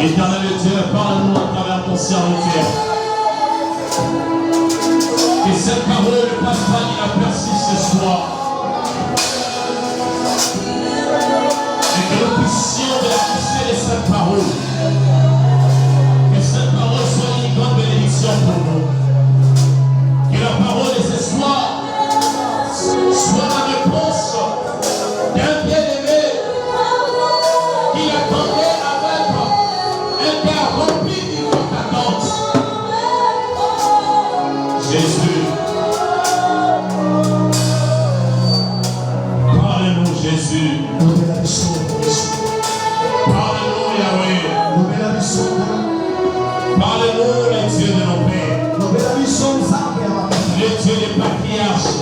Éternel Dieu, parle-nous à travers ton serviteur. Que cette parole ne passe pas inaperçue ce soir. Et que nous puissions bénéficier de cette parole. Que cette parole soit une grande bénédiction pour nous. Que la parole de ce soir soit la réponse d'un bien-aimé qui attendait avec un cœur rempli d'une forte attente. Jésus, parle-nous Jésus, parle-nous Yahweh, parle-nous le Dieu de nos pères, le Dieu des patriarches,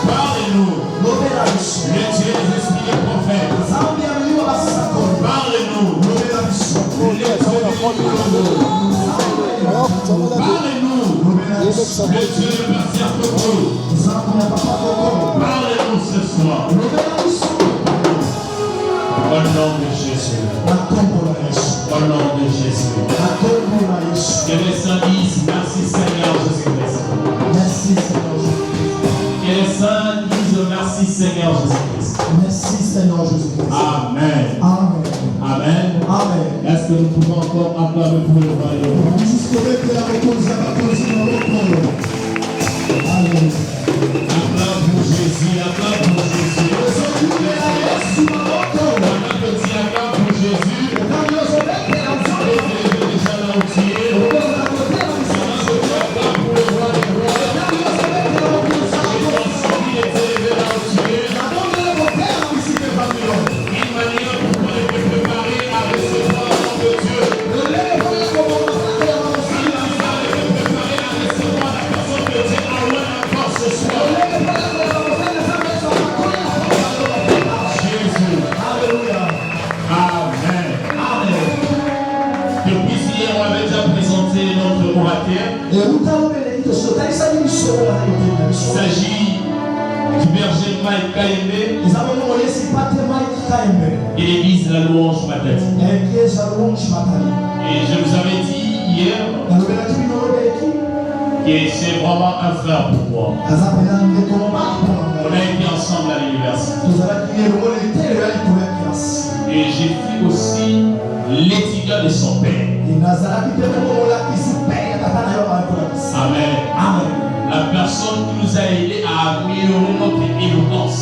parle-nous le Dieu des esprits des prophètes, parle-nous le Dieu des parle-nous le Dieu de Pasteur Coco, parle-nous ce soir. Au nom de Jésus. Au nom de Jésus. Que les saints disent merci Seigneur Jésus-Christ. Merci Seigneur Jésus-Christ. Que les saints disent merci Seigneur Jésus-Christ. Merci Seigneur Jésus-Christ. Amen. Amen. Amen. Amen. Est-ce que nous pouvons encore acclamer pour le royaume? Acclame pour Jésus, acclame pour Jésus. Acclame pour Jésus. Déjà là où tu es. Acclame pour le roi des rois. Il est élevé là où tu es. Une manière pour qu'on te préparer à recevoir le nom de Dieu. Il s'agit du berger Mike Kaembe et l'église La Louange Matadi. Et je vous avais dit hier que c'est vraiment un frère pour moi. On a été ensemble à l'université. Et j'ai vu aussi l'étudiant de son père. Amen. Amen. La personne qui nous a aidé à améliorer notre éloquence.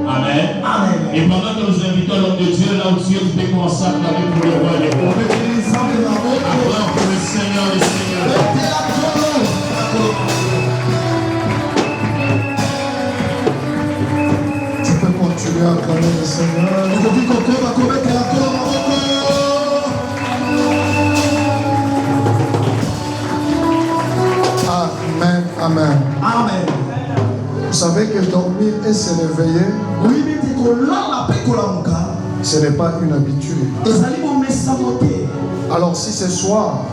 Amen. Amen. Et pendant que nous invitons l'homme de Dieu, là où Dieu peut commencer à acclamer pour le roi des rois. Acclame pour le Seigneur des Seigneurs. Tu peux continuer à acclamer le Seigneur. Amen, amen. Amen. Vous savez que dormir et se réveiller, ce n'est pas une habitude. Alors si ce soir,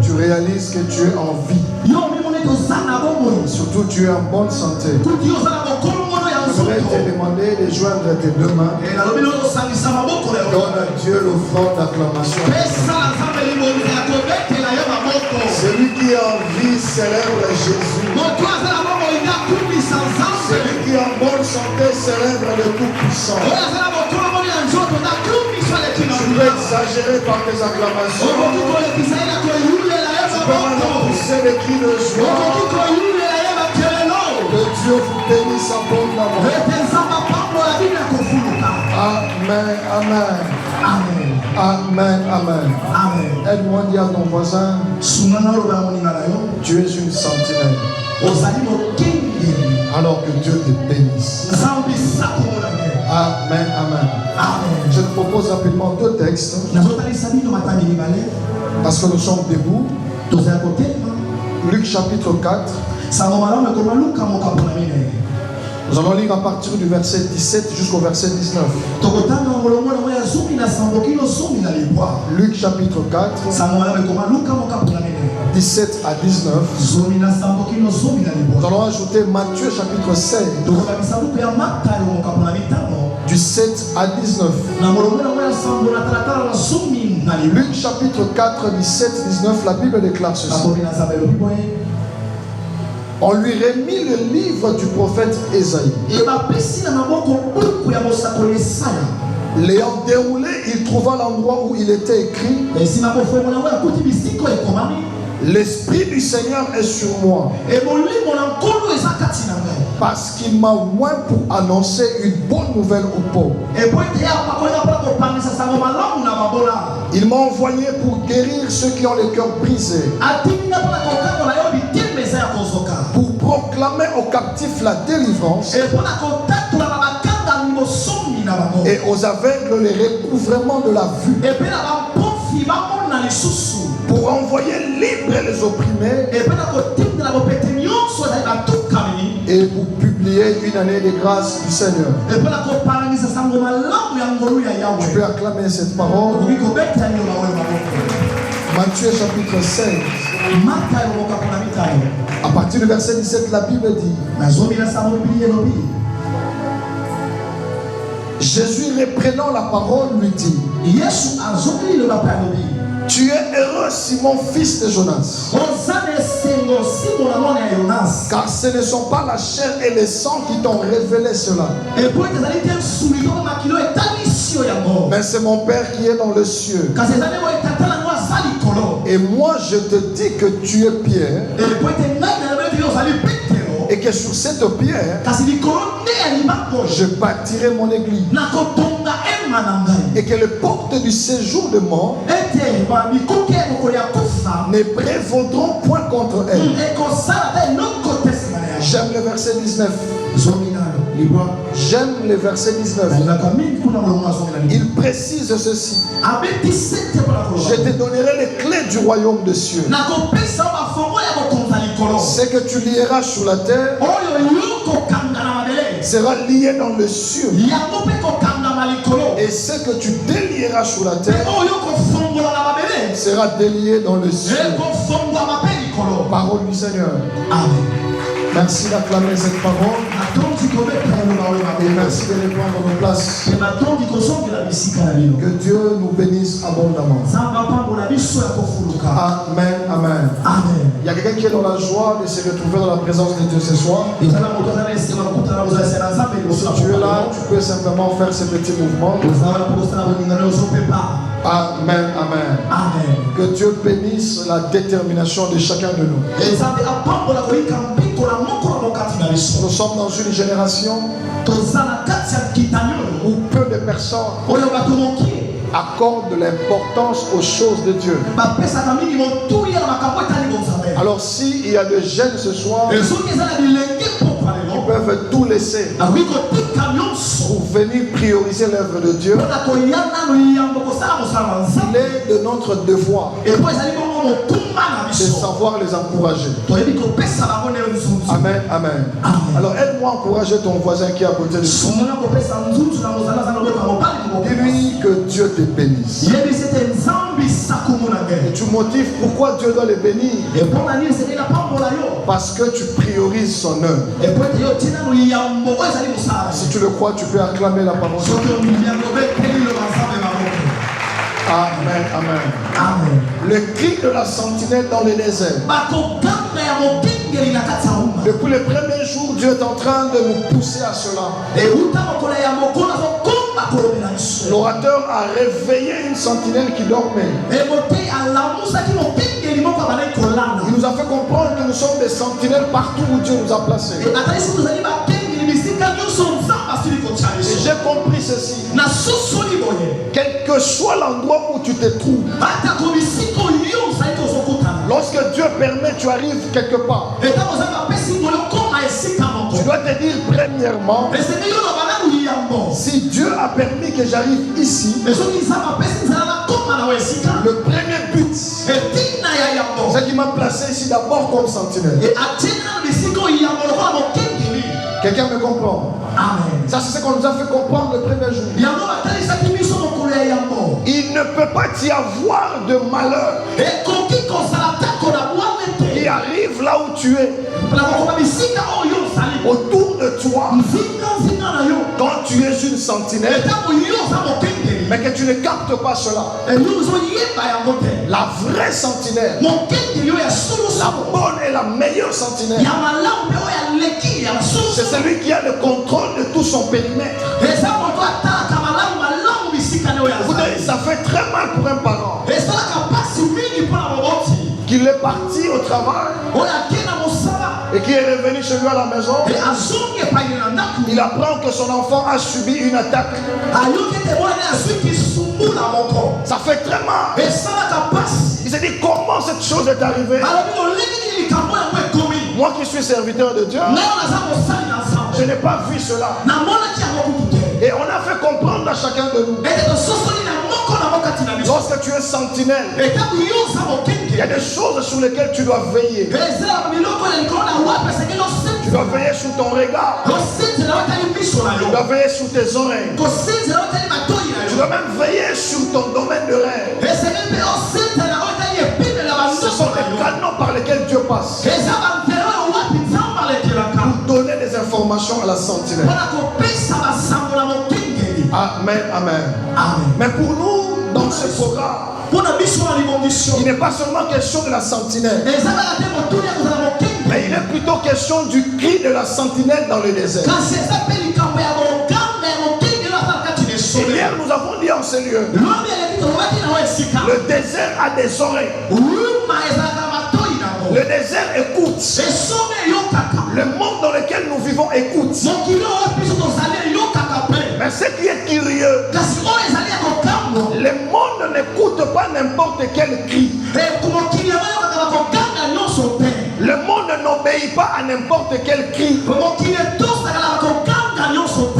tu réalises que tu es en vie, surtout tu es en bonne santé, je voudrais te demander de joindre tes deux mains. Donne à Dieu l'offrande d'acclamation. Celui qui est en vie célèbre Jésus. Celui qui est en bonne santé célèbre le Tout-Puissant. Tu peux exagérer par tes acclamations. Tu peux maintenant pousser des cris de joie. Que Dieu vous bénisse abondamment. Amen, amen. Amen. Amen, amen. Amen. Aide-moi à dire à ton voisin, tu es une sentinelle. Alors que Dieu te bénisse. Amen, amen. Je te propose rapidement deux textes. Parce que nous sommes debout. Luc chapitre 4. Nous allons lire à partir du verset 17 jusqu'au verset 19. Luc chapitre 4, 17 à 19. Nous allons ajouter Matthieu chapitre 16, du 7 à 19. Luc chapitre 4, 17, 19, la Bible déclare ceci. On lui remit le livre du prophète Ésaïe. L'ayant déroulé, il trouva l'endroit où il était écrit: L'Esprit du Seigneur est sur moi, parce qu'il m'a oint pour annoncer une bonne nouvelle aux pauvres. Il m'a envoyé pour guérir ceux qui ont le cœur brisé, pour proclamer aux captifs la délivrance et aux aveugles le recouvrement de la vue, pour envoyer libres les opprimés et pour publier une année de grâce du Seigneur. Tu peux acclamer cette parole. Matthieu chapitre 16. À partir du verset 17, la Bible dit: Jésus, reprenant la parole, lui dit: Tu es heureux, Simon, fils de Jonas, car ce ne sont pas la chair et le sang qui t'ont révélé cela, mais c'est mon Père qui est dans le cieux. Et moi je te dis que tu es Pierre, et que sur cette pierre je bâtirai mon église, et que les portes du séjour de mort ne prévaudront point contre elle. J'aime le verset 19. J'aime le verset 19. Il précise ceci: Je te donnerai les clés du royaume des cieux. Ce que tu lieras sur la terre sera lié dans le cieux, et ce que tu délieras sur la terre sera délié dans le cieux. Parole du Seigneur. Amen. Merci d'acclamer cette parole. Et merci de répondre à nos places. Que Dieu nous bénisse abondamment. Amen, amen. Il y a quelqu'un qui est dans la joie de se retrouver dans la présence de Dieu ce soir. Si tu es là, tu peux simplement faire ce petit mouvement. Amen, amen. Que Dieu bénisse la détermination de chacun de nous. Nous sommes dans une génération où peu de personnes accordent l'importance aux choses de Dieu. Alors s'il y a des jeunes ce soir, ils peuvent tout laisser pour venir prioriser l'œuvre de Dieu. Il est de notre devoir de savoir les encourager. Amen, amen. Alors aide-moi à encourager ton voisin qui est à côté de toi. Dis-lui que Dieu te bénisse. Et tu motives pourquoi Dieu doit les bénir. Parce que tu priorises son œuvre. Si tu le crois, tu peux acclamer la parole. Amen, amen. Amen. Le cri de la sentinelle dans le désert. Depuis le premier jour, Dieu est en train de nous pousser à cela. L'orateur a réveillé une sentinelle qui dormait. Il nous a fait comprendre que nous sommes des sentinelles partout où Dieu nous a placés. Et j'ai compris ceci. Quel que soit l'endroit où tu te trouves, lorsque Dieu permet, tu arrives quelque part, tu dois te dire premièrement, si Dieu a permis que j'arrive ici, le premier but, c'est qu'il m'a placé ici d'abord comme sentinelle. Quelqu'un me comprend? Amen. Ça, c'est ce qu'on nous a fait comprendre le premier jour. Il ne peut pas y avoir de malheur qui arrive là où tu es, autour de toi, quand tu es une sentinelle, mais que tu ne captes pas cela, la vraie sentinelle, la bonne et la meilleure sentinelle, c'est celui qui a le contrôle de tout son périmètre. Vous savez, ça fait très mal pour un parent qu'il est parti au travail et qui est revenu chez lui à la maison. Il apprend que son enfant a subi une attaque. Ça fait très mal. Il s'est dit, comment cette chose est arrivée? Moi qui suis serviteur de Dieu, je n'ai pas vu cela. Et on a fait comprendre à chacun de nous, lorsque tu es sentinelle, il y a des choses sur lesquelles tu dois veiller. Tu dois veiller sur ton regard. Tu dois veiller sur tes oreilles. Tu dois même veiller sur ton domaine de rêve. Ce sont les canaux par lesquels Dieu passe pour donner des informations à la sentinelle. Amen, amen. Mais pour nous, dans ce programme, il n'est pas seulement question de la sentinelle, mais il est plutôt question du cri de la sentinelle dans le désert. Et hier, nous avons dit en ce lieu, le désert a des oreilles. Le désert écoute. Le monde dans lequel nous vivons écoute. Mais ce qui est curieux, le monde n'écoute pas n'importe quel cri. Le monde n'obéit pas à n'importe quel cri.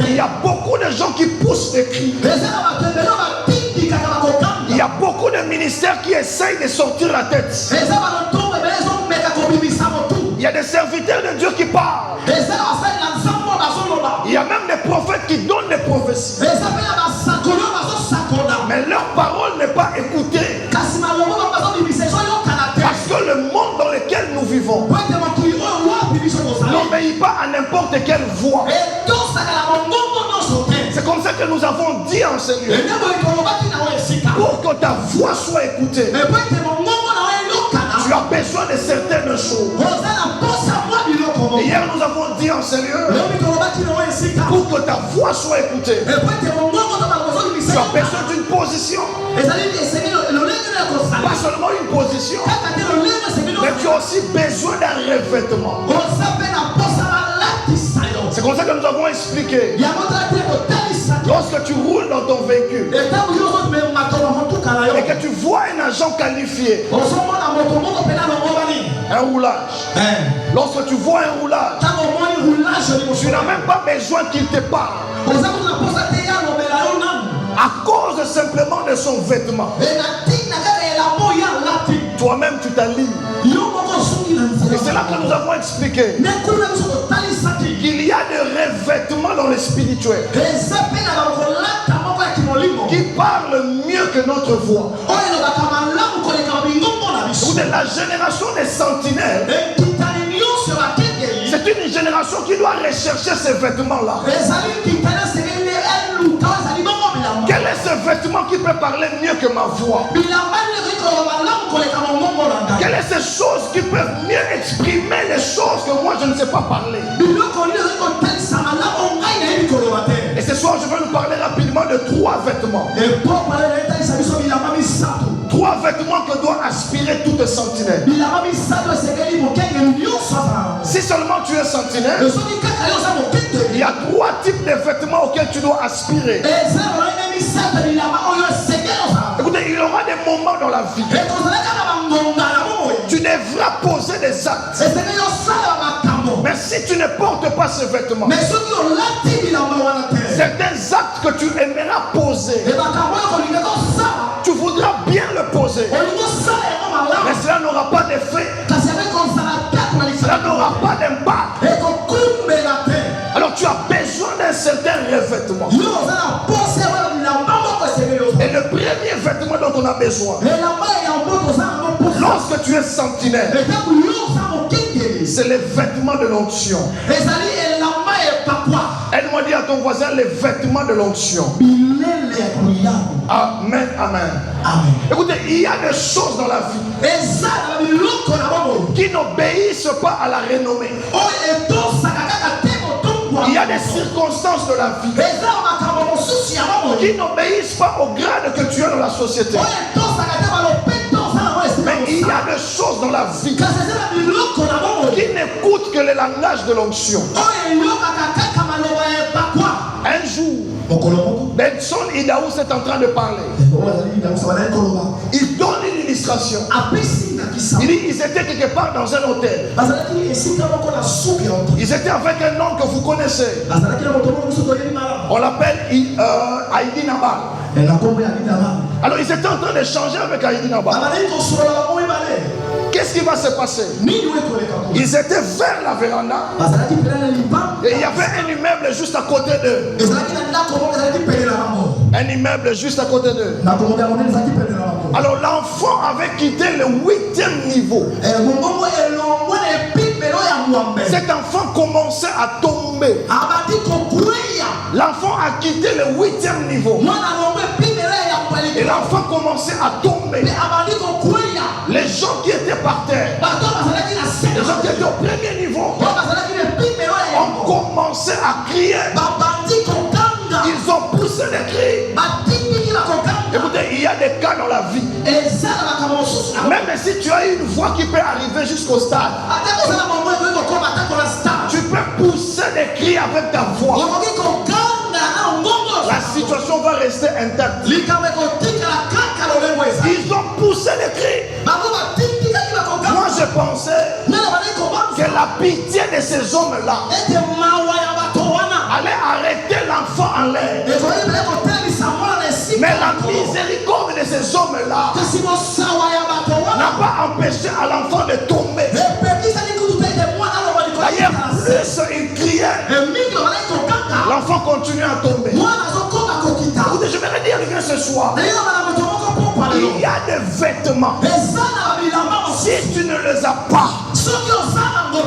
Il y a beaucoup de gens qui poussent des cris. Il y a beaucoup de ministères qui essayent de sortir la tête. Il y a des serviteurs de Dieu qui parlent. Il y a même des prophètes qui donnent des prophéties. Mais leur parole n'est pas écoutée. Parce que le monde dans lequel nous vivons n'obéit pas à n'importe quelle voix. C'est comme ça que nous avons dit en ce lieu. Pour que ta voix soit écoutée, tu as besoin de certaines choses. Et hier nous avons dit en ce lieu, pour que ta voix soit écoutée, tu as besoin d'une position. Pas seulement une position, mais tu as aussi besoin d'un revêtement. C'est comme ça que nous avons expliqué. Lorsque tu roules dans ton véhicule et que tu vois un agent qualifié, un roulage, lorsque tu vois un roulage, tu n'as même pas besoin qu'il te parle, à cause simplement de son vêtement. Toi-même tu t'allies. Et c'est là que nous avons expliqué qu'il y a des revêtements dans le spirituel qui parlent mieux que notre voix. La génération des sentinelles, c'est une génération qui doit rechercher ces vêtements-là. Quel est ce vêtement qui peut parler mieux que ma voix? Quelles sont ces choses qui peuvent mieux exprimer les choses que moi je ne sais pas parler? Et ce soir je vais nous parler rapidement de 3 vêtements. 3 vêtements que doit aspirer toute sentinelle. Si seulement tu es sentinelle, il y a 3 types de vêtements auxquels tu dois aspirer. Écoutez, il y aura des moments dans la vie. Tu devras poser des actes. Mais si tu ne portes pas ce vêtement, certains actes que tu aimeras poser, tu voudras bien le poser, mais cela n'aura pas d'effet. Cela n'aura pas d'impact. Alors tu as besoin d'un certain revêtement. Et le premier vêtement dont on a besoin, Lorsque tu es sentinelle, c'est les vêtements de l'onction. Elle m'a dit à ton voisin les vêtements de l'onction. Amen, amen. Écoutez, il y a des choses dans la vie qui n'obéissent pas à la renommée. Il y a des circonstances de la vie qui n'obéissent pas au grade que tu as dans la société. Mais il y a des choses dans la vie qui n'écoutent que le langage de l'onction. Un jour, Benson Idaous est en train de parler. Il donne une illustration. Il dit ils étaient quelque part dans un hôtel. Ils étaient avec un homme que vous connaissez. On l'appelle Heidi Nabal. Alors ils étaient en train d'échanger avec Heidi Nabal. Qu'est-ce qui va se passer? Ils étaient vers la véranda et il y avait un immeuble juste à côté d'eux. Un immeuble juste à côté d'eux. Alors l'enfant avait quitté le 8e niveau. Cet enfant commençait à tomber. L'enfant a quitté le 8e niveau. Et l'enfant commençait à tomber. Les gens qui étaient par terre, les gens qui étaient au premier niveau, ont commencé à crier. Ils ont poussé des cris. Écoutez, il y a des cas dans la vie. Même si tu as une voix qui peut arriver jusqu'au stade, tu peux pousser des cris avec ta voix. La situation va rester intacte. Ils ont poussé des cris. Moi je pensais que la pitié de ces hommes-là allait arrêter l'enfant en l'air. Mais la miséricorde de ces hommes-là n'a pas empêché à l'enfant de tomber. D'ailleurs, plus il criait, l'enfant continuait à tomber. Écoutez, je vais dire rien ce soir. Il y a des vêtements. Si tu ne les as pas,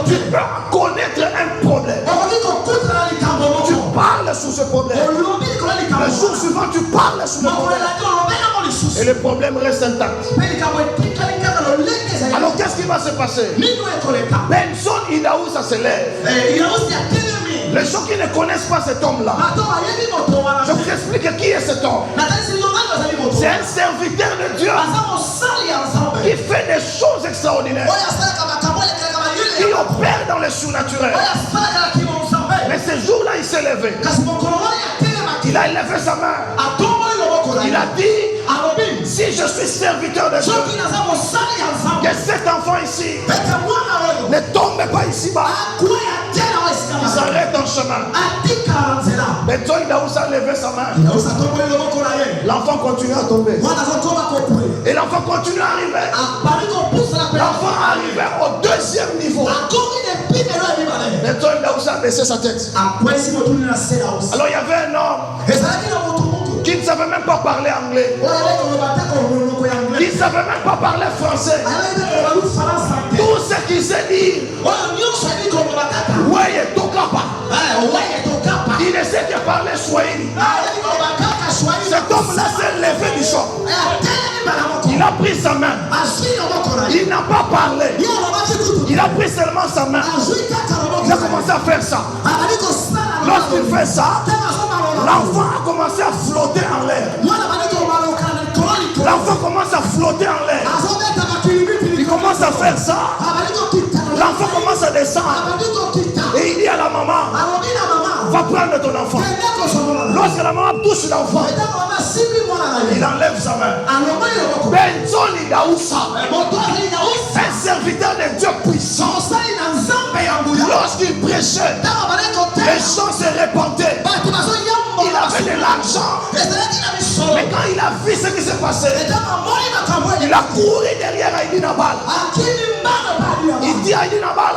tu peux connaître un problème. Tu parles sur ce problème. Le jour suivant, tu parles sur le problème. Et le problème reste intact. Alors qu'est-ce qui va se passer? Benson Idaous, ça se lève. Les gens qui ne connaissent pas cet homme-là, je vous explique qui est cet homme. C'est un serviteur de Dieu qui fait des choses extraordinaires, qui opère dans le surnaturel. Mais ce jour-là, il s'est levé. Il a élevé sa main. Il a dit, si je suis serviteur de Dieu, que cet enfant ici ne tombe pas ici-bas. Il s'arrête en chemin. Benson Idaous a levé sa main. L'enfant continue à tomber. Et l'enfant continue à arriver. L'enfant arrivait au 2e niveau. Benson Idaous a baissé sa tête. Alors il y avait un homme qui ne savait même pas parler anglais, qui ne savait même pas parler français. Tout ce qu'il sait dire, ouais, il ne sait que parler Swahili. Cet homme-là s'est levé du choc. Il a pris sa main. Il n'a pas parlé. Il a pris seulement sa main. Il a commencé à faire ça. Lorsqu'il fait ça, l'enfant a commencé à flotter en l'air. L'enfant commence à flotter en l'air. Il commence à faire ça. L'enfant commence à descendre. Et il dit à la maman, va prendre ton enfant. Lorsque la maman touche l'enfant, il enlève sa main. Benson Idaous, un serviteur de Dieu puissant, lorsqu'il prêchait, les gens se répandaient. Il avait de l'argent. Mais quand il a vu ce qui s'est passé, il a couru derrière Heidi Nabal. Il dit à Heidi Nabal,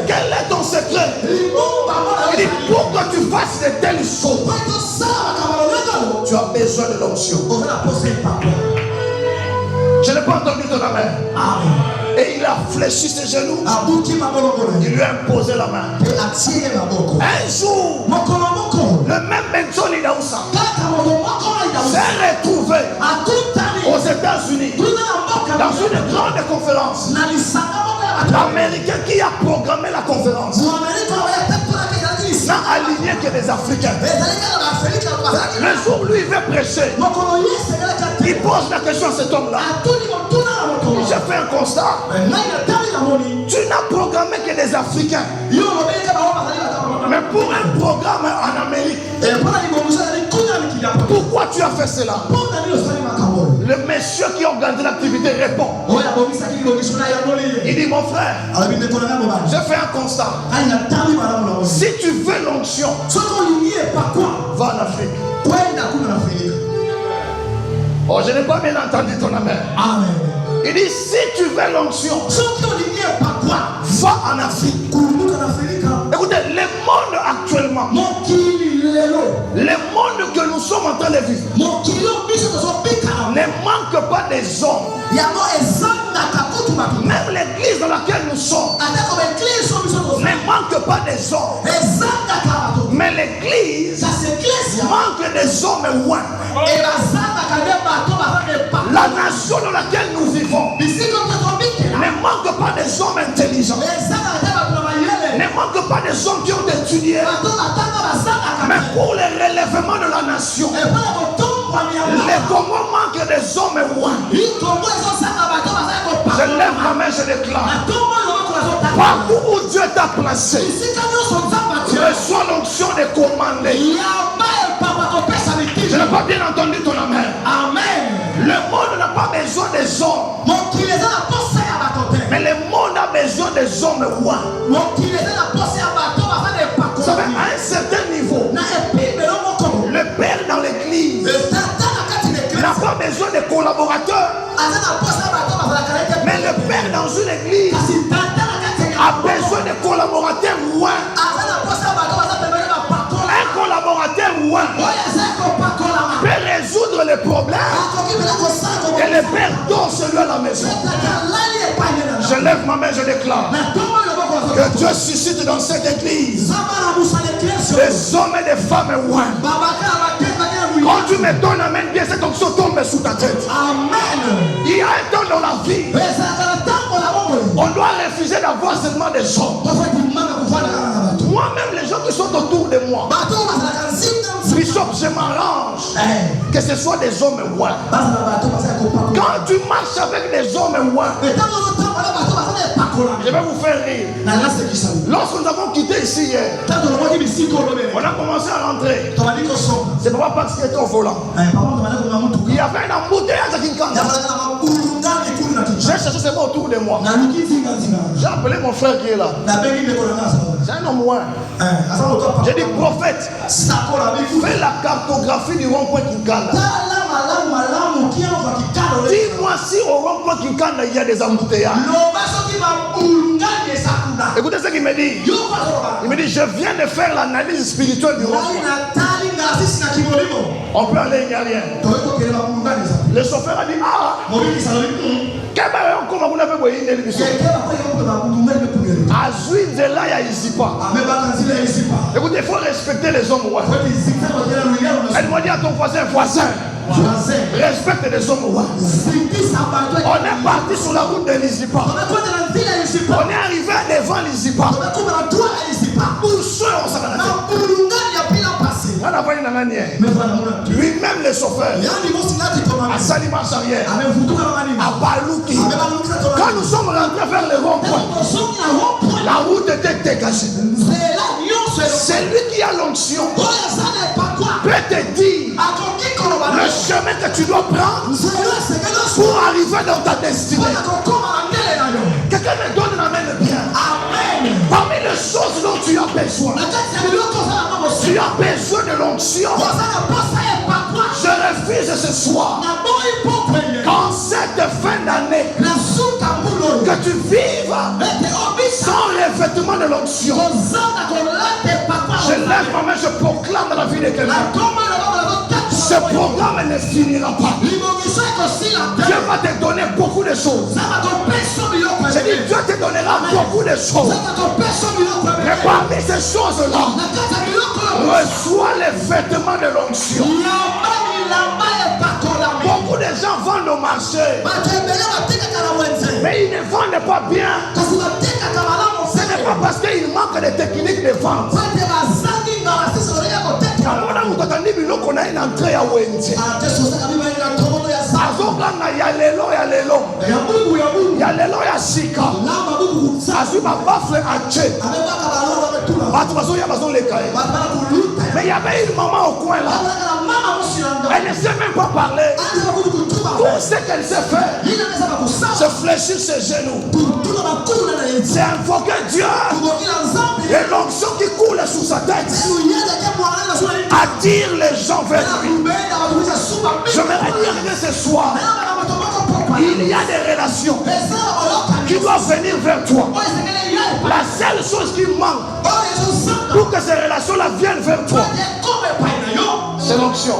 quel est ton secret? Il dit, pour que tu fasses de telles choses, tu as besoin de l'onction. Je ne n'ai pas entendu ton amen. Et il a fléchi ses genoux. Il lui a imposé la main. Un jour, le même Benson Daoussa s'est retrouvé aux États-Unis dans une grande conférence. L'Américain qui a programmé la conférence n'a aligné que des Africains. Le jour où lui veut prêcher, il pose la question à cet homme-là. J'ai fait un constat. Tu n'as programmé que des Africains. Mais pour un programme en Amérique, pourquoi tu as fait cela? Le monsieur qui organise l'activité répond. Il dit, mon frère, j'ai fait un constat. Si tu veux l'onction, va en Afrique. Oh, je n'ai pas bien entendu ton amen. Il dit, si tu veux l'onction, va en Afrique. Écoutez, le monde actuellement, le monde que nous sommes en train de vivre, ne manque pas des hommes. Même l'église dans laquelle nous sommes ne manque pas des hommes. Mais l'église manque des hommes ouins. La nation dans laquelle nous vivons ne manque pas des hommes intelligents. Ne manque pas des hommes qui ont étudié. Mais pour le relèvement de la nation, les Congo manquent des hommes ouins. Je lève ma main, je déclare. Partout où Dieu t'a placé, reçois l'onction de commander. Je n'ai pas bien entendu ton amen. Le monde n'a pas besoin des hommes. Mais le monde a besoin des hommes ouins. Vous savez, à un certain niveau, le père dans l'église n'a pas besoin de collaborateurs. Mais le père dans une église a besoin de collaborateurs ouins. Un collaborateur ouin peut résoudre les problèmes et le père dort celui à la maison. Je lève ma main, je déclare que Dieu suscite dans cette église des hommes et des femmes ouins. Quand tu me donnes amen, bien cette onction tombe sous ta tête. Il y a un temps dans la vie, on doit refuser d'avoir seulement des hommes. Moi-même, les gens qui sont autour de moi, Bishop, je m'arrange que ce soit des hommes ouins. Quand tu marches avec des hommes ouins, je vais vous faire rire. Lorsque nous avons quitté ici hier, on a commencé à rentrer. C'est pas parce qu'il était au volant. Il y avait un embouteillage à Kinkanda. J'ai cherché ce mot autour de moi. J'ai appelé mon frère qui est là. C'est un homme ouin. J'ai dit, prophète, fais la cartographie du rond-point Kinkanda. Dis-moi si au rond-point Kinkanda il y a des embouteillages. Écoutez ce qu'il me dit. Il me dit, je viens de faire l'analyse spirituelle du rond-point. On peut aller, il n'y a rien. Le chauffeur a dit, écoutez, il faut respecter les hommes. Elle m'a dit à ton voisin, respecte les hommes. On est parti sur la route de Lizipa. On est arrivé devant Lizipa. Où sont lui-même le chauffeur à Salima Charrière, à Balouki. Quand nous sommes rentrés vers le rond-point, la route était dégagée. C'est lui qui a l'onction peut te dire le chemin que tu dois prendre pour arriver dans ta destinée. Quelqu'un me donne la main de bien. Parmi les choses dont tu as besoin, tu as besoin de l'onction. Je refuse ce soir qu'en cette fin d'année que tu vives sans revêtement de l'onction. Je lève ma main, je proclame dans la vie de quelqu'un. Ce programme ne finira pas. Dieu va te donner beaucoup de choses. J'ai dit, Dieu te donnera beaucoup de choses. Mais parmi ces choses-là, reçois les vêtements de l'onction. Beaucoup de gens vendent au marché, mais ils ne vendent pas bien. Ce n'est pas parce qu'il manque de techniques de vente. Mais il y avait une maman au coin là. Elle ne sait même pas parler. Tout ce qu'elle sait faire, c'est fléchir ses genoux. C'est invoquer Dieu. Et l'onction qui coule sous sa tête attire les gens vers lui. J'aimerais dire que ce soir, il y a des relations qui doivent venir vers toi. La seule chose qui manque pour que ces relations-là viennent vers toi, c'est l'onction.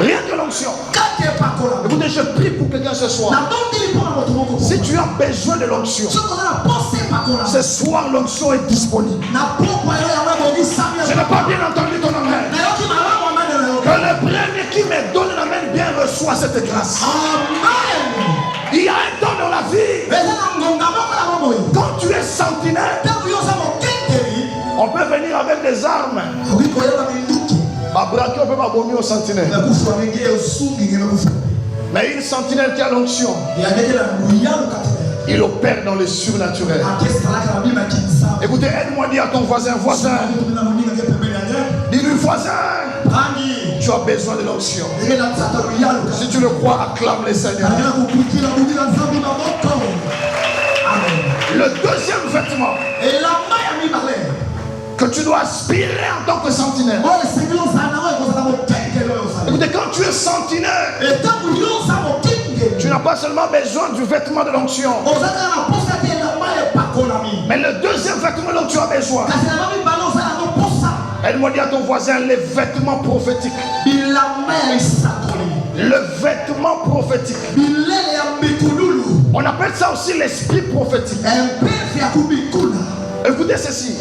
Rien que l'onction. Écoutez, je prie pour quelqu'un ce soir. Si tu as besoin de l'onction, ce soir l'onction est disponible. Je n'ai pas bien entendu ton amen. Que le premier qui me donne l'amen bien reçoit cette grâce. Il y a un temps dans la vie. Quand tu es sentinelle, on peut venir avec des armes. On peut pas vomir au sentinelle. Mais une sentinelle qui a l'onction, il opère dans le surnaturel. Écoutez, aide-moi à dire à ton voisin, dis-lui voisin, tu as besoin de l'onction. Si tu le crois, acclame le Seigneur. Le deuxième vêtement que tu dois aspirer en tant que sentinelle. Écoutez, quand tu es sentinelle, tu n'as pas seulement besoin du vêtement de l'onction, mais le deuxième vêtement dont tu as besoin, aide-moi à dire à ton voisin, les vêtements prophétiques. Le vêtement prophétique. On appelle ça aussi l'esprit prophétique. Écoutez ceci.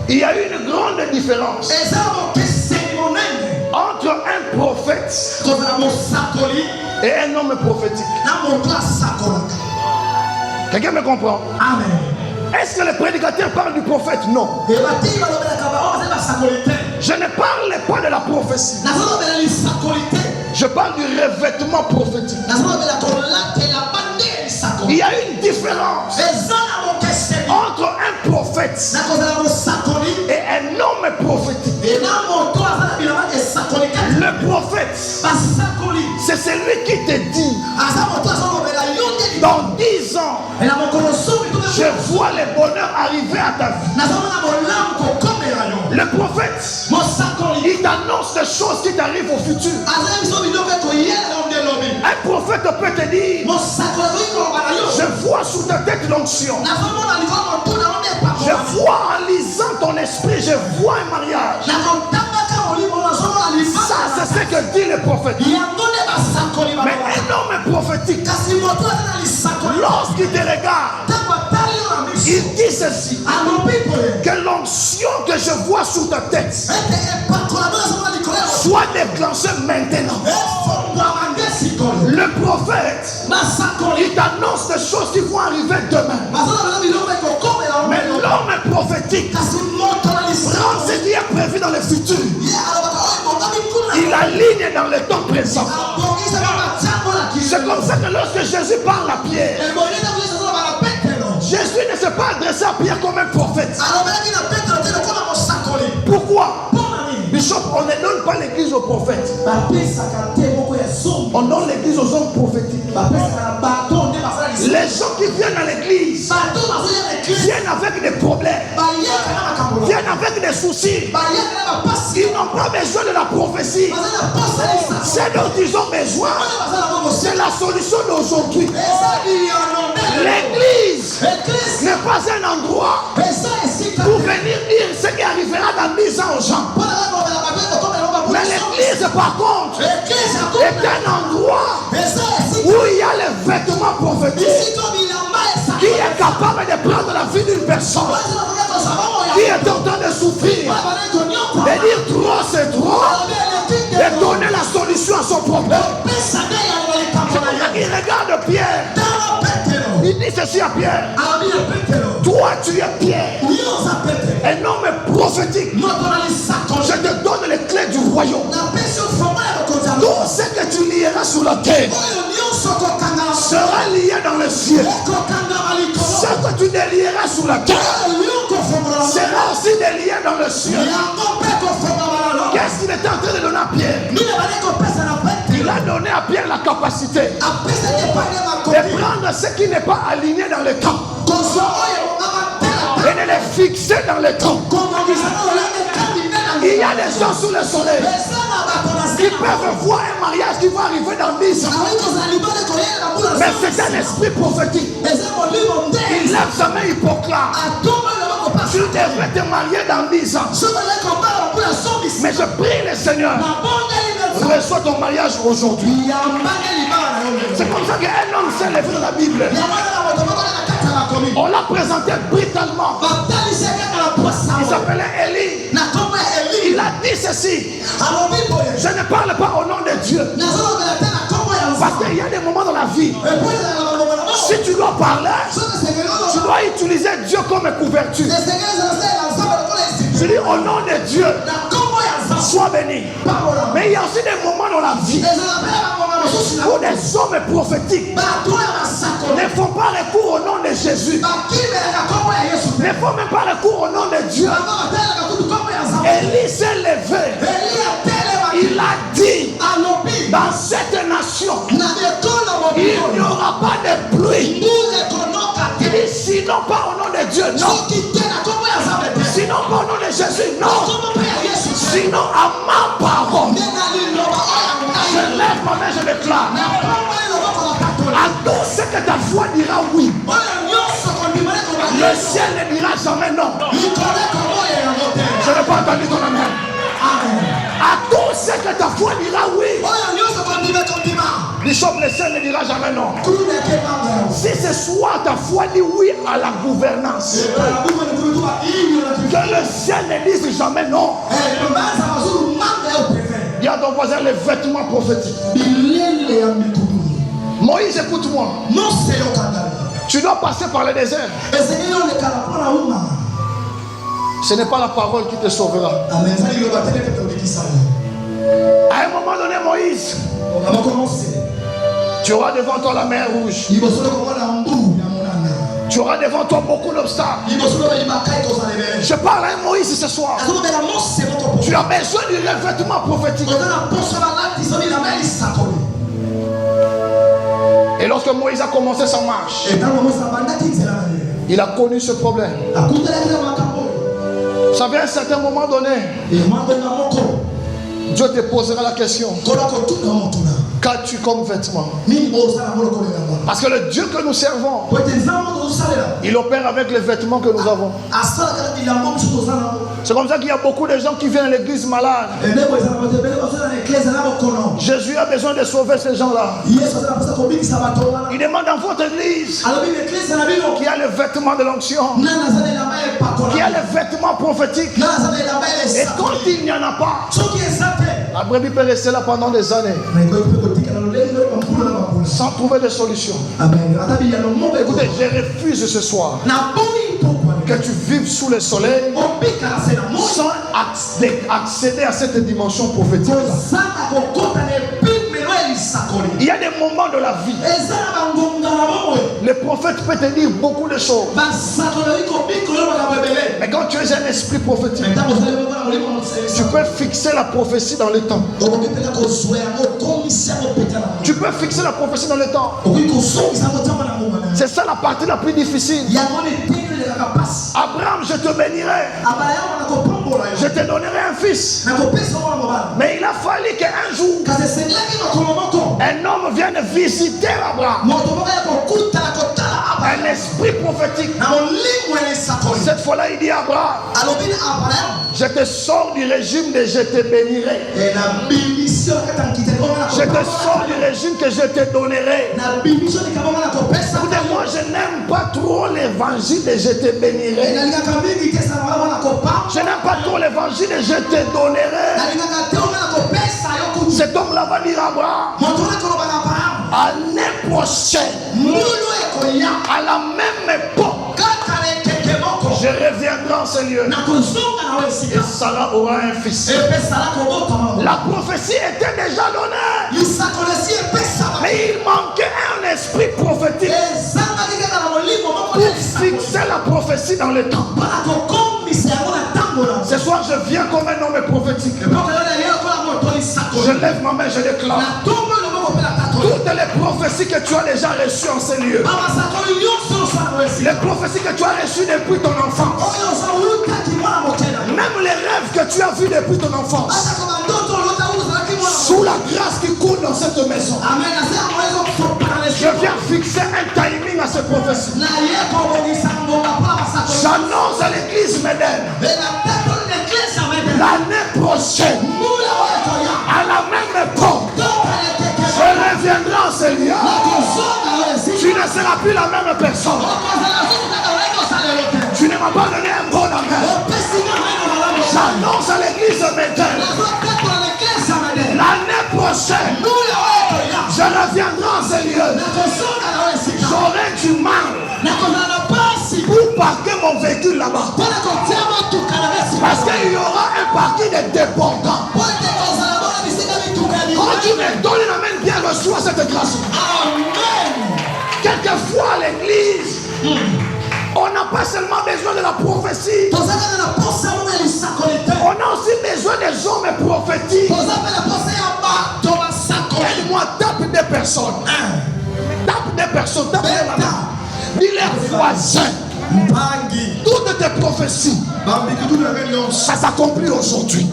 Il y a une grande différence entre un prophète et un homme prophétique. Quelqu'un me comprend? Amen. Est-ce que le prédicateur parle du prophète? Non. Je ne parle pas de la prophétie. Je parle du revêtement prophétique. Il y a une différence entre un prophète et un homme prophétique. Le prophète, c'est celui qui te dit, dans 10 ans, je vois les bonheurs arriver à ta vie. Le prophète, il t'annonce des choses qui t'arrivent au futur. Un prophète peut te dire, je vois sous ta tête l'onction. Je vois en lisant ton esprit, je vois un mariage. Ça, c'est ce que dit le prophète. Mais un homme prophétique, lorsqu'il te regarde, il dit ceci, que l'onction que je vois sur ta tête soit déclenchée maintenant. Le prophète, il t'annonce des choses qui vont arriver demain. Mais l'homme prophétique prend ce qui est prévu dans le futur. Il aligne dans le temps présent. C'est comme ça que lorsque Jésus parle à Pierre, Jésus ne s'est pas adressé à Pierre comme un prophète. Pourquoi? Bishop, on ne donne pas l'église aux prophètes. On donne l'église aux hommes prophétiques. Les gens qui viennent à l'église viennent avec des problèmes, viennent avec des soucis. Ils n'ont pas besoin de la prophétie. C'est dont ils ont besoin. C'est la solution d'aujourd'hui. L'église n'est pas un endroit pour venir dire ce qui arrivera dans 10 ans aux gens. Mais l'église par contre est un endroit où il y a les vêtements prophétiques qui est capable de prendre la vie d'une personne qui est en train de souffrir et dire trop c'est trop et donner la solution à son problème. Il regarde Pierre. Il dit ceci à Pierre. Toi tu es Pierre, un homme prophétique. Je te donne les clés du royaume. Tout ce que tu lieras sur la terre sera lié dans le ciel. Ce que tu délieras sur la terre sera aussi délié dans le ciel. Qu'est-ce qu'il était en train de donner à Pierre? Il a donné à Pierre la capacité de prendre ce qui n'est pas aligné dans le temps et de les fixer dans le temps. Il y a des gens sous le soleil qui peuvent voir un mariage qui va arriver dans 10 ans. Mais c'est un esprit prophétique. Il lève sa main, il proclame. Tu devrais te marier dans 10 ans. Mais je prie le Seigneur, reçois ton mariage aujourd'hui. C'est comme ça qu'un homme s'est levé dans la Bible. On l'a présenté brutalement. Il s'appelait Élie. Il a dit ceci: je ne parle pas au nom de Dieu. Parce qu'il y a des moments dans la vie, si tu dois parler, tu dois utiliser Dieu comme couverture. Je dis au nom de Dieu, sois béni. Mais il y a aussi des moments dans la vie où des hommes prophétiques ne font pas recours au nom de Jésus, ne font même pas recours au nom de Dieu. Élie s'est levé. Il a dit: dans cette nation, il n'y aura pas de pluie. Il dit: sinon pas au nom de Dieu, non. Sinon pas au nom de Jésus, non. Sinon à ma parole. Je lève ma main, je déclare à tout ce que ta foi dira oui, le ciel ne dira jamais non. Je n'ai pas entendu ton amen. À tout ce que ta foi dira oui, Bishop, le ciel ne dira jamais non. Si ce soir ta foi dit oui à la gouvernance, que le ciel ne dise jamais non. Dis à ton voisin les vêtements prophétiques. Moïse, écoute-moi. Tu dois passer par le désert. Ce n'est pas la parole qui te sauvera. À un moment donné, Moïse, tu auras devant toi la mer rouge. Tu auras devant toi beaucoup d'obstacles. Je parle à un Moïse ce soir. Tu as besoin du revêtement prophétique. Et lorsque Moïse a commencé sa marche, il a connu ce problème. Vous savez, à un certain moment donné, Dieu te posera la question: qu'as-tu comme vêtement? Parce que le Dieu que nous servons, il opère avec les vêtements que nous avons. C'est comme ça qu'il y a beaucoup de gens qui viennent à l'église malades. Jésus a besoin de sauver ces gens-là. Il demande dans votre église qui a le vêtement de l'onction, qui a le vêtement prophétique. Et quand il n'y en a pas, la brebis peut rester là pendant des années sans trouver de solution. Écoutez, je refuse ce soir que tu vives sous le soleil sans accéder à cette dimension prophétique. Il y a des moments de la vie, le prophète peut te dire beaucoup de choses, mais quand tu es un esprit prophétique, tu peux fixer la prophétie dans le temps. Tu peux fixer la prophétie dans le temps. C'est ça la partie la plus difficile. Abraham, je te bénirai, je te donnerai un fils. Mais il a fallu qu'un jour un homme vienne visiter Abraham, un esprit prophétique. Cette fois-là, il dit à Abraham: je te sors du régime de je te bénirai. Je te sors du régime que je te donnerai. Écoutez, moi je n'aime pas trop l'évangile et je te bénirai. Je n'aime pas trop l'évangile et je te donnerai. Cet homme-là va dire à Abraham, l'année prochaine, à la même époque, je reviendrai en ce lieu. Et Sarah aura un fils. La prophétie était déjà donnée. Mais il manquait un esprit prophétique pour fixer la prophétie dans le temps. Ce soir, je viens comme un homme prophétique. Je lève ma main, je déclare. Toutes les prophéties que tu as déjà reçues en ces lieux, les prophéties que tu as reçues depuis ton enfance, même les rêves que tu as vus depuis ton enfance, sous la grâce qui coule dans cette maison, je viens fixer un timing à ces prophéties. J'annonce à l'église Médène, l'année prochaine, à la même époque, je reviendrai en ce lieu. Tu ne seras plus la même personne. Tu ne m'as pas donné un bon amen. J'annonce à l'église Médène, l'année prochaine, je reviendrai en ce lieu. J'aurai du mal pour parquer mon véhicule là-bas. Parce qu'il y aura un parking de dépendants. Quand tu me donnes une amène, bien reçois cette grâce. Amen. Quelquefois à l'église, on n'a pas seulement besoin de la prophétie. On a aussi besoin des hommes prophétiques. Aide-moi, tape des personnes. Tape des personnes, tape des malades. Dis leurs voisins. Toutes tes prophéties, ça s'accomplit aujourd'hui.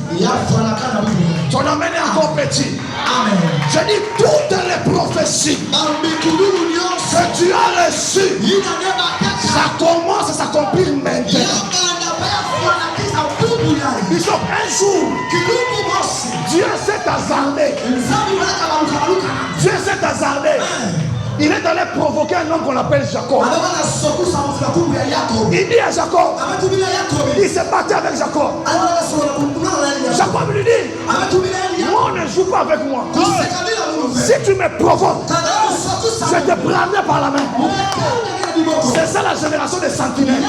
Ton amen est encore petit. Amen. Je dis toutes les prophéties que tu as reçues, ça commence à s'accomplir maintenant. Bishop, un jour, Dieu s'est hasardé. Dieu s'est hasardé. Il est allé provoquer un homme qu'on appelle Jacob. Il dit à Jacob, il s'est battu avec Jacob. Jacob lui dit, moi on ne joue pas avec moi. Si tu me provoques, je te prendrai par la main. C'est ça la génération des sentinelles.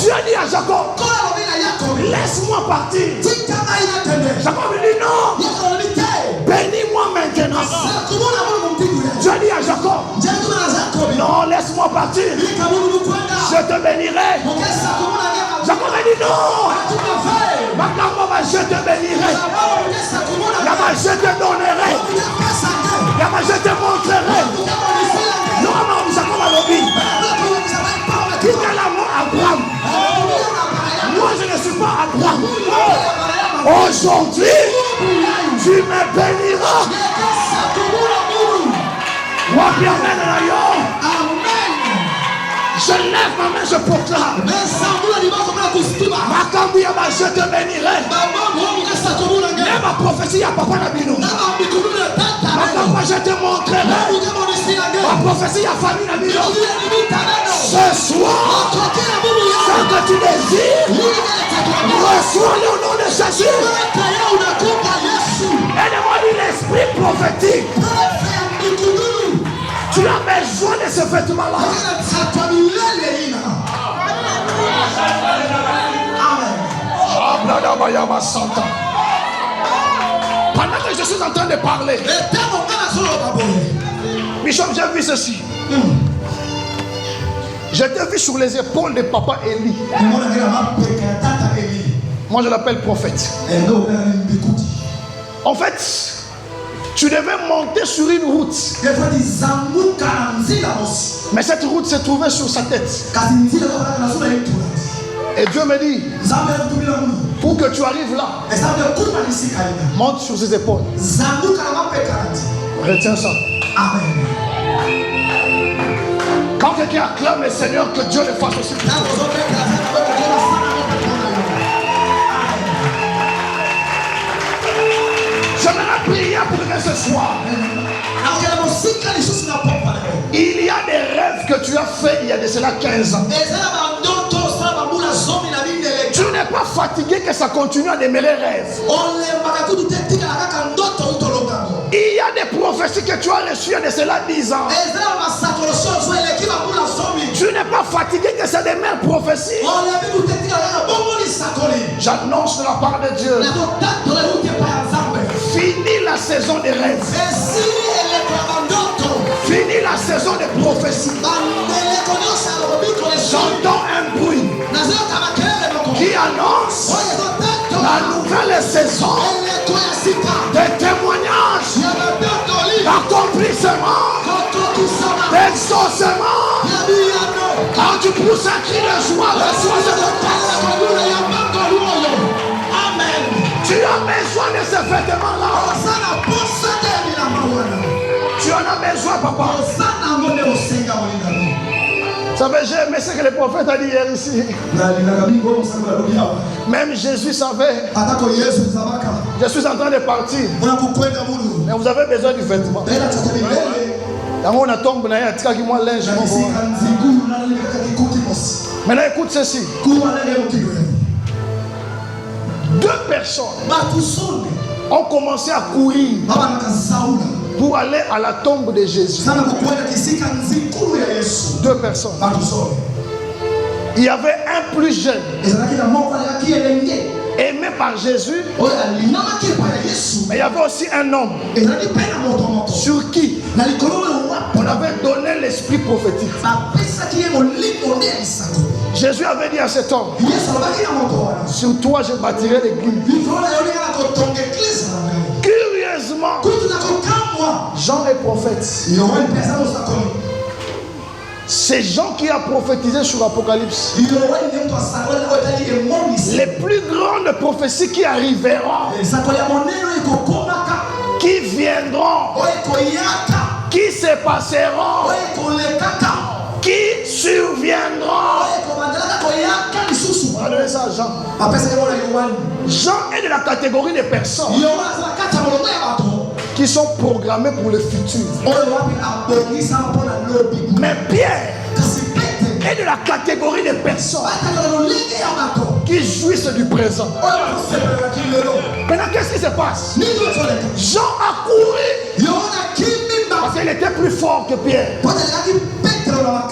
Dieu dit à Jacob, laisse-moi partir. Jacob lui dit non, bénis-moi maintenant. Dieu dit à Jacob, non, laisse-moi partir. Je te bénirai. Jacob a dit non. Je te bénirai. Je te donnerai. Je te montrerai. Non, non, Jacob a dit. Qui est là, moi, Abraham? Moi, je ne suis pas Abraham. Aujourd'hui, tu me béniras. Amen. Je lève ma main, je proclame. Je te bénirai. Même ma prophétie à Papa Nabino. Je te montrerai. Ma prophétie à famille Nabino. Ce soir, ce que tu désires, reçois-le au nom de Jésus. Aide-moi de l'esprit prophétique. Tu as besoin de ce vêtement-là. Pendant que je suis en train de parler, Bishop, j'ai vu ceci. Je t'ai vu sur les épaules de papa Élie. Moi je l'appelle prophète. En fait, tu devais monter sur une route. Mais cette route se trouvait sur sa tête. Et Dieu me dit, pour que tu arrives là, monte sur ses épaules. Retiens ça. Amen. Quand quelqu'un acclame le Seigneur, que Dieu le fasse aussi. prière pour que ce soir, il y a des rêves que tu as fait il y a de cela 15 ans. Tu n'es pas fatigué que ça continue à demeurer rêve. Il y a des prophéties que tu as reçues il y a de cela 10 ans. Tu n'es pas fatigué que ça demeure prophétie. J'annonce de la part de Dieu. Fini la saison des rêves. Fini la saison des prophéties. J'entends un bruit qui annonce la nouvelle saison des témoignages, d'accomplissement, d'exaucement. Quand tu pousses un cri de joie, reçois ce Amen. Tu as besoin de ce vêtement-là. Tu en as besoin, papa. Vous savez, j'ai aimé ce que le prophète a dit hier ici. Même Jésus savait. Je suis en train de partir. Mais vous avez besoin du vêtement. On a tombé dans un truc qui m'a linge. Maintenant, écoute ceci. 2 personnes ont commencé à courir pour aller à la tombe de Jésus. 2 personnes. Il y avait un plus jeune, aimé par Jésus, mais il y avait aussi un homme sur qui on avait donné l'esprit prophétique. Jésus avait dit à cet homme, sur toi je bâtirai l'église. Curieusement, Jean est prophète. C'est Jean qui a prophétisé sur l'Apocalypse. Les plus grandes prophéties qui arriveront, qui viendront, qui se passeront, qui surviendront. On a donné ça à Jean. Jean est de la catégorie des personnes qui sont programmés pour le futur. Mais Pierre est de la catégorie des personnes qui jouissent du présent. Maintenant, qu'est-ce qui se passe? Jean a couru parce qu'il était plus fort que Pierre.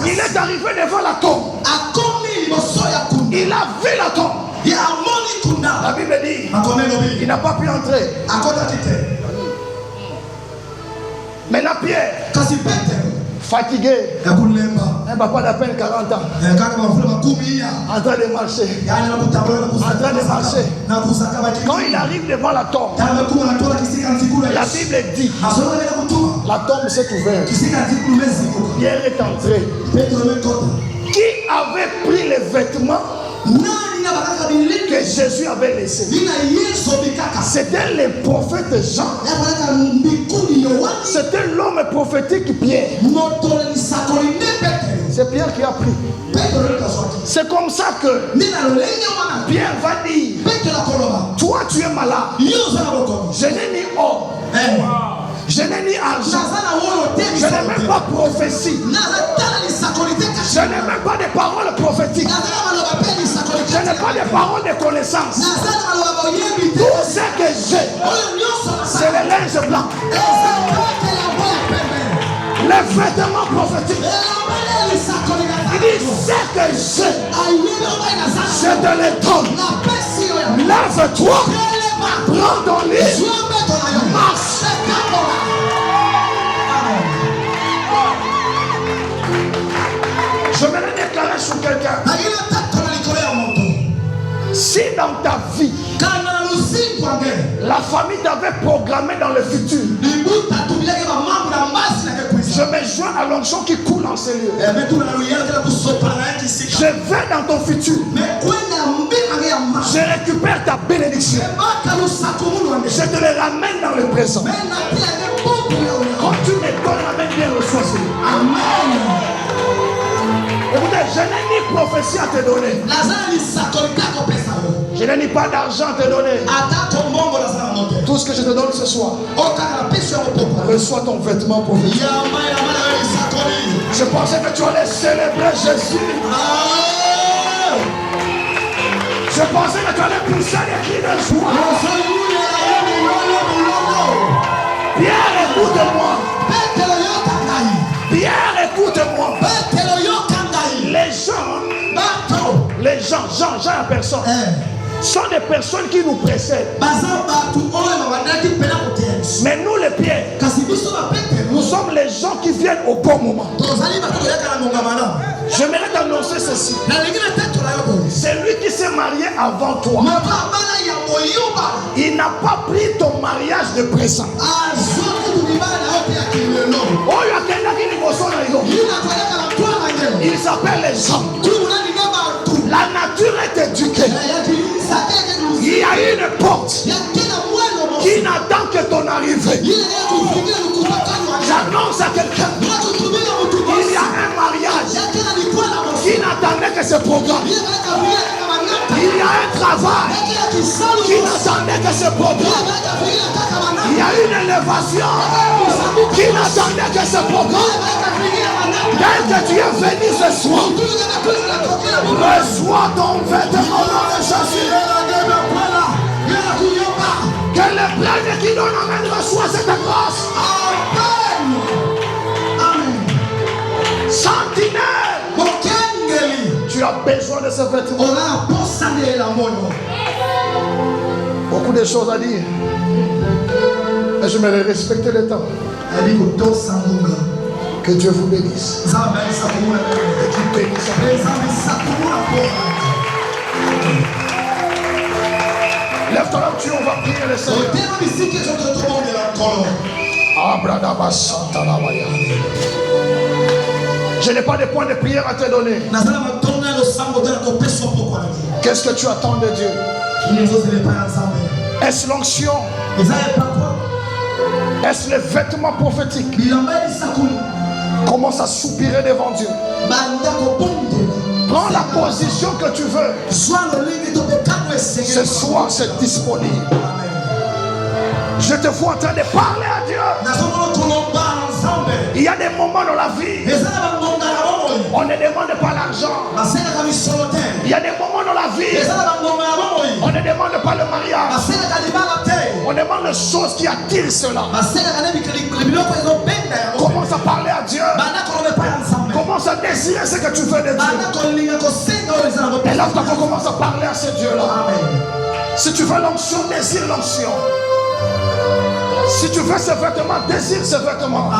Il est arrivé devant la tombe. Il a vu la tombe. La Bible dit il n'a pas pu entrer. Maintenant Pierre, fatigué, un papa d'à peine 40 ans, en train de marcher. Quand il arrive devant la tombe, la Bible dit la tombe s'est ouverte. Pierre est entré. Qui avait pris les vêtements que Jésus avait laissé? C'était le prophète Jean. C'était l'homme prophétique Pierre. C'est Pierre qui a pris. C'est comme ça que Pierre va dire, toi tu es malade. Je n'ai ni or, je n'ai ni argent, je n'ai même pas prophétie, je n'ai même pas de paroles prophétiques, je n'ai pas de paroles de connaissance. Tout ce que j'ai, c'est le linge blanc, les vêtements prophétiques. Il dit, ce que j'ai, je te les donne. Lève-toi, prends ton lit, marche. Je vais le déclarer sur quelqu'un. Si dans ta vie, la famille t'avait programmé dans le futur, je me joins à l'onction qui coule en ces lieux. Je vais dans ton futur. Je récupère ta bénédiction. Je te le ramène dans le présent. Quand tu me donnes, ramène bien le soir. Amen. Écoutez, je n'ai ni prophétie à te donner. Je n'ai ni pas d'argent à te donner. Tout ce que je te donne ce soir, reçois ton vêtement prophétique. Je pensais que tu allais célébrer Jésus. Je pensais que tu allais pousser des cris de joie. Pierre, écoute-moi. Pierre, écoute-moi. Les gens, Jean la personne, sont des personnes qui nous précèdent. Mais nous les Pierre, nous sommes les gens qui viennent au bon moment. J'aimerais t'annoncer ceci. C'est lui qui s'est marié avant toi. Il n'a pas pris ton mariage de présent. Il s'appelle les hommes. La nature est éduquée. Il y a une porte qui n'attend que ton arrivée. J'annonce à quelqu'un, il y a un mariage qui n'attendait que ce programme. Il y a un travail qui n'attendait que ce programme. Il y a une élévation qui n'attendait que ce programme. Dès que tu es venu ce soir, reçois ton vêtement dans le Jésus. Que le plein qui donne amène reçoit cette grâce. Amen. Sentinelle, tu as besoin de ce vêtement. Beaucoup de choses à dire. Et je vais respecter le temps. Que Dieu vous bénisse. Et qu'il bénisse. Lève-toi là, tu on va prier le Seigneur. Je n'ai pas de point de prière à te donner. Qu'est-ce que tu attends de Dieu? Est-ce l'onction? Est-ce le vêtement prophétique? Commence à soupirer devant Dieu. Prends la position que tu veux. Ce soir, c'est disponible. Je te vois en train de parler à Dieu. Il y a des moments dans la vie, on ne demande pas l'argent. Il y a des moments dans la vie, on ne demande pas le mariage. On demande les choses qui attirent cela. Commence à parler à Dieu. Commence à désirer ce que tu veux de Dieu. Et là, tu commences à parler à ce Dieu-là. Si tu veux l'onction, désire l'onction. Si tu veux ce vêtement, désire ce vêtement.